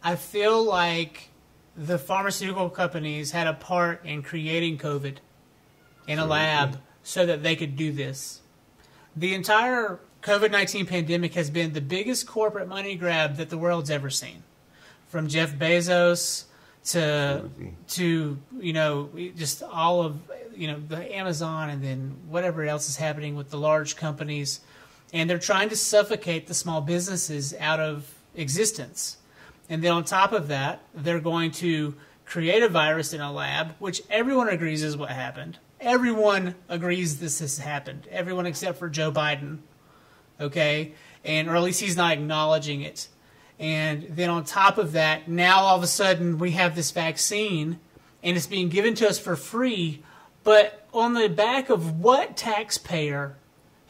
I feel like the pharmaceutical companies had a part in creating COVID in a lab so that they could do this. The entire COVID-19 pandemic has been the biggest corporate money grab that the world's ever seen. From Jeff Bezos to just all of the Amazon, and then whatever else is happening with the large companies, and they're trying to suffocate the small businesses out of existence. And then on top of that, they're going to create a virus in a lab, which everyone agrees is what happened. Everyone agrees this has happened. Everyone except for Joe Biden, okay? Or at least he's not acknowledging it. And then on top of that, now all of a sudden we have this vaccine, and it's being given to us for free, but on the back of what taxpayer?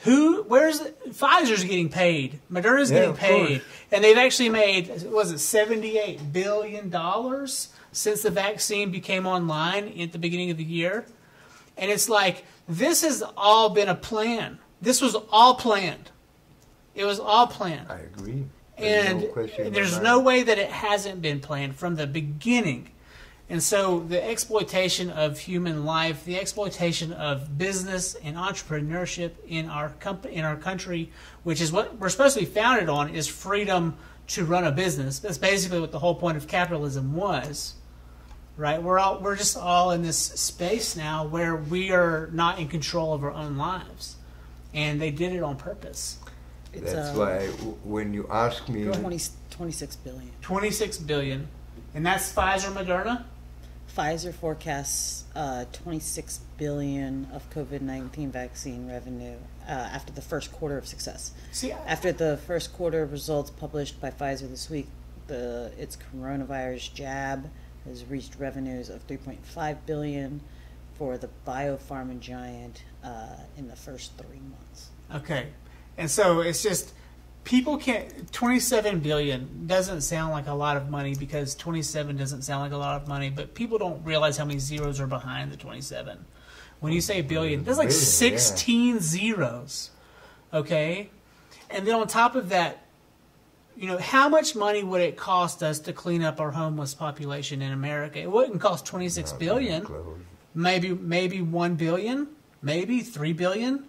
Pfizer's getting paid, Moderna's getting paid, and they've actually made, was it $78 billion since the vaccine became online at the beginning of the year? And it's like, this has all been a plan. This was all planned. It was all planned. I agree. And there's no way that it hasn't been planned from the beginning. And so the exploitation of human life, the exploitation of business and entrepreneurship in our country, which is what we're supposed to be founded on, is freedom to run a business. That's basically what the whole point of capitalism was, right? We're just all in this space now where we are not in control of our own lives, and they did it on purpose. That's why when you ask me, 26 billion. 26 billion, and that's Pfizer, Moderna. Pfizer forecasts 26 billion of COVID-19 vaccine revenue after the first quarter of success. After the first quarter of results published by Pfizer this week, its coronavirus jab has reached revenues of 3.5 billion for the biopharma giant in the first 3 months. Okay, and so it's just, people can't, 27 billion doesn't sound like a lot of money, because 27 doesn't sound like a lot of money, but people don't realize how many zeros are behind the 27. When you say billion, there's like 16 zeros, okay? And then on top of that, how much money would it cost us to clean up our homeless population in America? It wouldn't cost 26 billion. Maybe 1 billion, maybe 3 billion.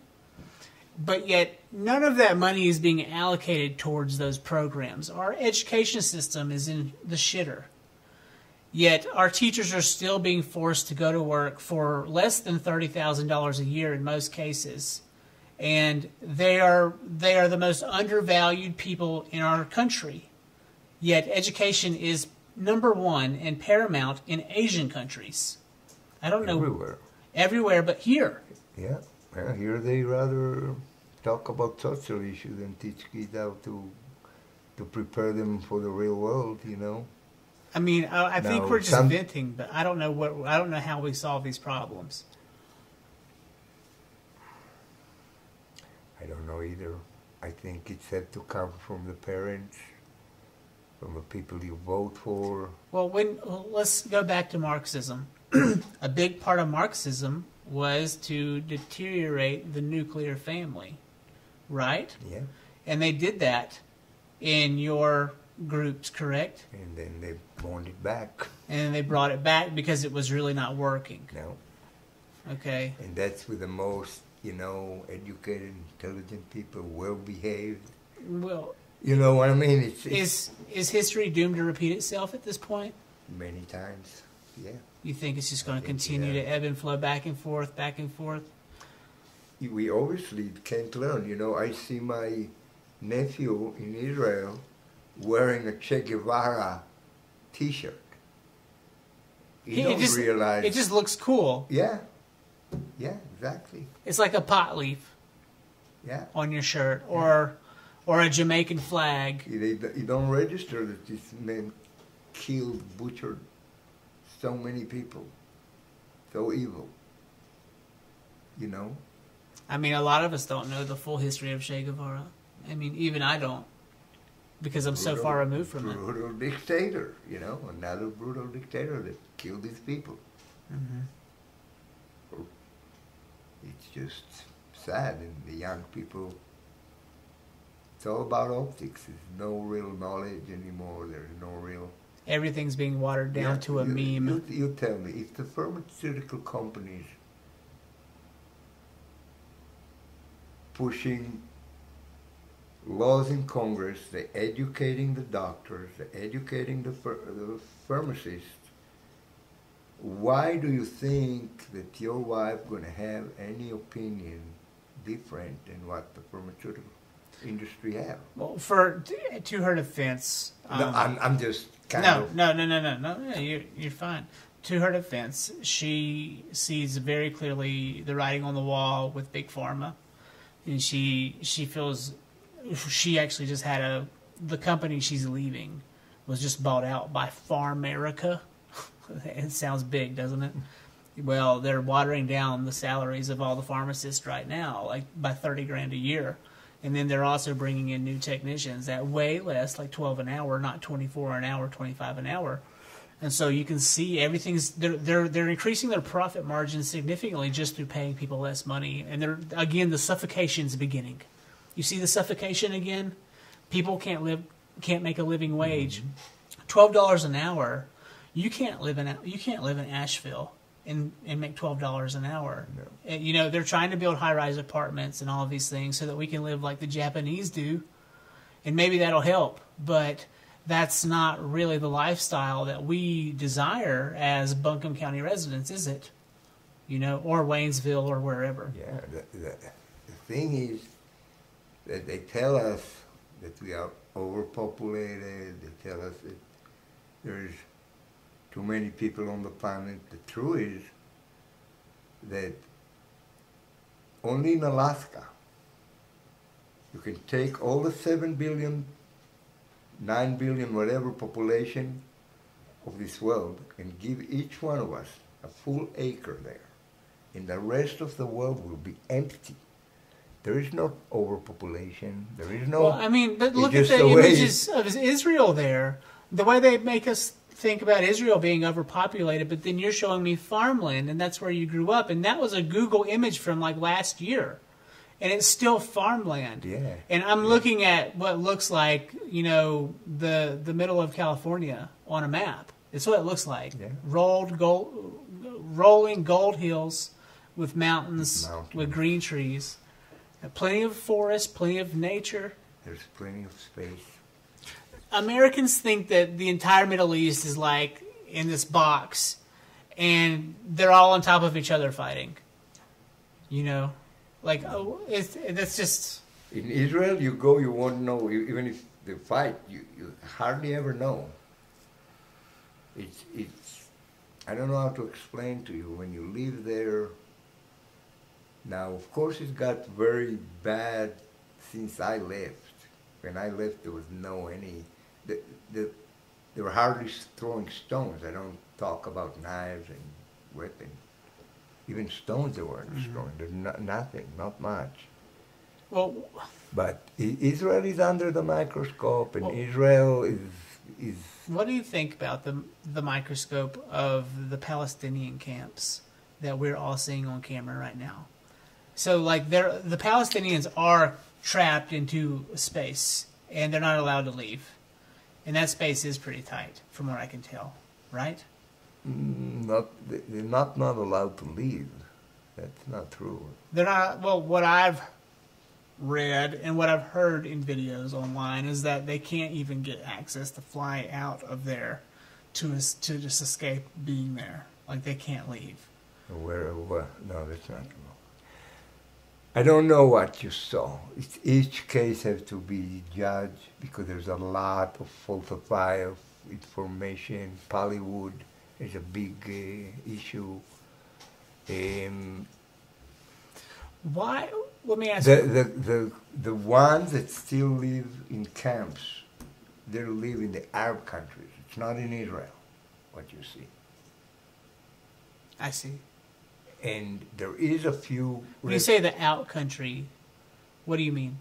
But yet, none of that money is being allocated towards those programs. Our education system is in the shitter. Yet, our teachers are still being forced to go to work for less than $30,000 a year in most cases. And they are the most undervalued people in our country. Yet, education is number one and paramount in Asian countries. I don't know. Everywhere but here. Yeah. Well, here they rather talk about social issues and teach kids how to prepare them for the real world, I mean, I think we're just venting, but I don't know how we solve these problems. I don't know either. I think it's had to come from the parents, from the people you vote for. Well, let's go back to Marxism. A big part of Marxism was to deteriorate the nuclear family, right? Yeah. And they did that in your groups, correct? And then they brought it back. And they brought it back because it was really not working. No. Okay. And that's with the most, educated, intelligent people, well-behaved. Well, you know what I mean? Is history doomed to repeat itself at this point? Many times, yeah. You think it's just going to continue to ebb and flow back and forth, back and forth? We obviously can't learn. I see my nephew in Israel wearing a Che Guevara T-shirt. You don't realize... It just looks cool. Yeah. Yeah, exactly. It's like a pot leaf on your shirt, or a Jamaican flag. You don't register that this man killed, butchered so many people. So evil. I mean, a lot of us don't know the full history of Che Guevara. I mean, even I don't, because I'm so far removed from it. Brutal dictator, another brutal dictator that killed his people. Mm-hmm. It's just sad, and the young people, it's all about optics. There's no real knowledge anymore. There's no real Everything's being watered down to a meme. You tell me, if the pharmaceutical companies pushing laws in Congress, they're educating the doctors, they're educating the pharmacists, why do you think that your wife going to have any opinion different than what the pharmaceutical industry have? Well, to her defense, no, I'm just kind of... No, you're fine. To her defense, she sees very clearly the writing on the wall with Big Pharma, and she feels she actually just had the company she's leaving was just bought out by Pharmerica. It sounds big, doesn't it? Well, they're watering down the salaries of all the pharmacists right now, like by $30,000 a year. And then they're also bringing in new technicians at way less, like $12 an hour, not $24 an hour, $25 an hour. And so you can see they're increasing their profit margins significantly just through paying people less money. And again, the suffocation's beginning. You see the suffocation again? People can't make a living wage. $12 an hour. You can't live in Asheville and make $12 an hour. No. And, they're trying to build high-rise apartments and all of these things so that we can live like the Japanese do, and maybe that'll help. But that's not really the lifestyle that we desire as Buncombe County residents, is it? Or Waynesville or wherever. Yeah. The thing is that they tell us that we are overpopulated. They tell us that there's too many people on the planet. The truth is that only in Alaska you can take all the 7 billion, 9 billion, whatever population of this world and give each one of us a full acre there. And the rest of the world will be empty. There is no overpopulation. There is no... Well, but look at the images of Israel there. The way they make us think about Israel being overpopulated, but then you're showing me farmland, and that's where you grew up, and that was a Google image from like last year, and it's still farmland. Yeah. And I'm looking at what looks like the middle of California on a map. It's what it looks like. Yeah. Rolling gold hills with mountains with green trees, plenty of forest, plenty of nature. There's plenty of space. Americans think that the entire Middle East is like in this box, and they're all on top of each other fighting. That's just... In Israel, you go, you won't know, even if they fight, you hardly ever know. It's I don't know how to explain to you when you live there. Now, of course, it got very bad since I left. When I left, there was they were hardly throwing stones. I don't talk about knives and weapons. Even stones they weren't throwing. There's nothing, not much. Well, but Israel is under the microscope, and Israel is. What do you think about the microscope of the Palestinian camps that we're all seeing on camera right now? So, the Palestinians are trapped into space, and they're not allowed to leave. And that space is pretty tight, from what I can tell, right? They're not allowed to leave. That's not true. They're not. Well, what I've read and what I've heard in videos online is that they can't even get access to fly out of there to just escape being there. Like, they can't leave. No, that's not true. I don't know what you saw. Each case has to be judged because there's a lot of falsified information. Hollywood is a big issue. Why? Let me ask you. The ones that still live in camps, they live in the Arab countries. It's not in Israel, what you see. I see. And there is a few... When you say the out country, what do you mean?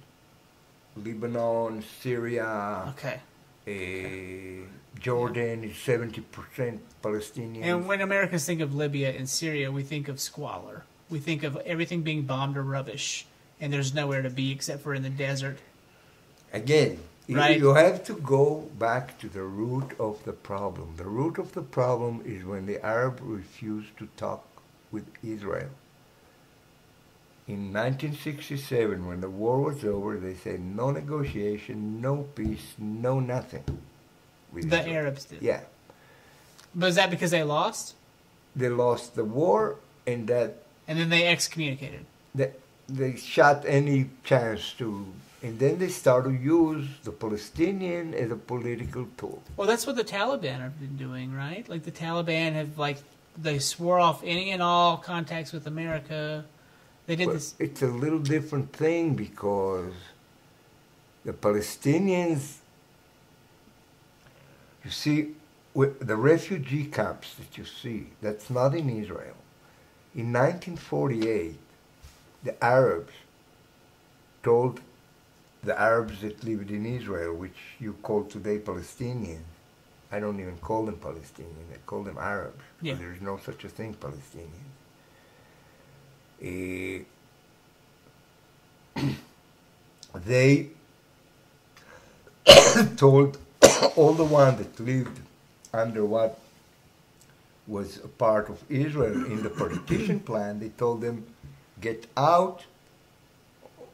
Lebanon, Syria. Okay. Jordan is 70% Palestinian. And when Americans think of Libya and Syria, we think of squalor. We think of everything being bombed or rubbish, and there's nowhere to be except for in the desert. Again, right? You have to go back to the root of the problem. The root of the problem is when the Arabs refused to talk with Israel. In 1967, when the war was over, they said no negotiation, no peace, no nothing. With The Israel. Arabs did. Yeah. But is that because they lost? They lost the war, and that And then they excommunicated. they shot any chance to, and then they started to use the Palestinian as a political tool. Well, that's what the Taliban have been doing, right? Like the Taliban have, like, they swore off any and all contacts with America. They did But this. it's a little different thing because the Palestinians, you see, with the refugee camps that you see, that's not in Israel. In 1948, the Arabs told the Arabs that lived in Israel, which you call today Palestinians. I don't even call them Palestinians, I call them Arabs. Yeah. There's no such a thing, Palestinians. They told all the ones that lived under what was a part of Israel in the partition plan, they told them, get out,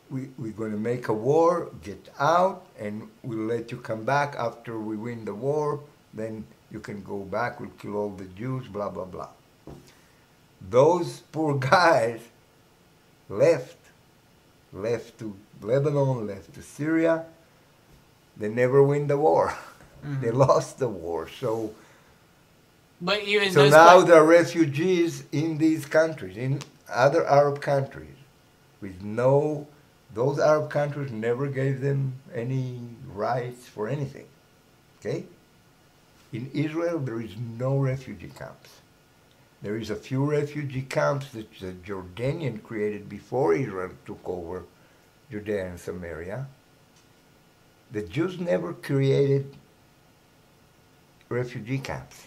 we're going to make a war, get out, and we'll let you come back after we win the war, then you can go back, we'll kill all the Jews, blah, blah, blah. Those poor guys left to Lebanon, left to Syria. They never win the war. Mm-hmm. They lost the war. So now there are refugees in these countries, in other Arab countries, with those Arab countries never gave them any rights for anything. Okay? In Israel, there is no refugee camps. There is a few refugee camps that the Jordanian created before Israel took over Judea and Samaria. The Jews never created refugee camps.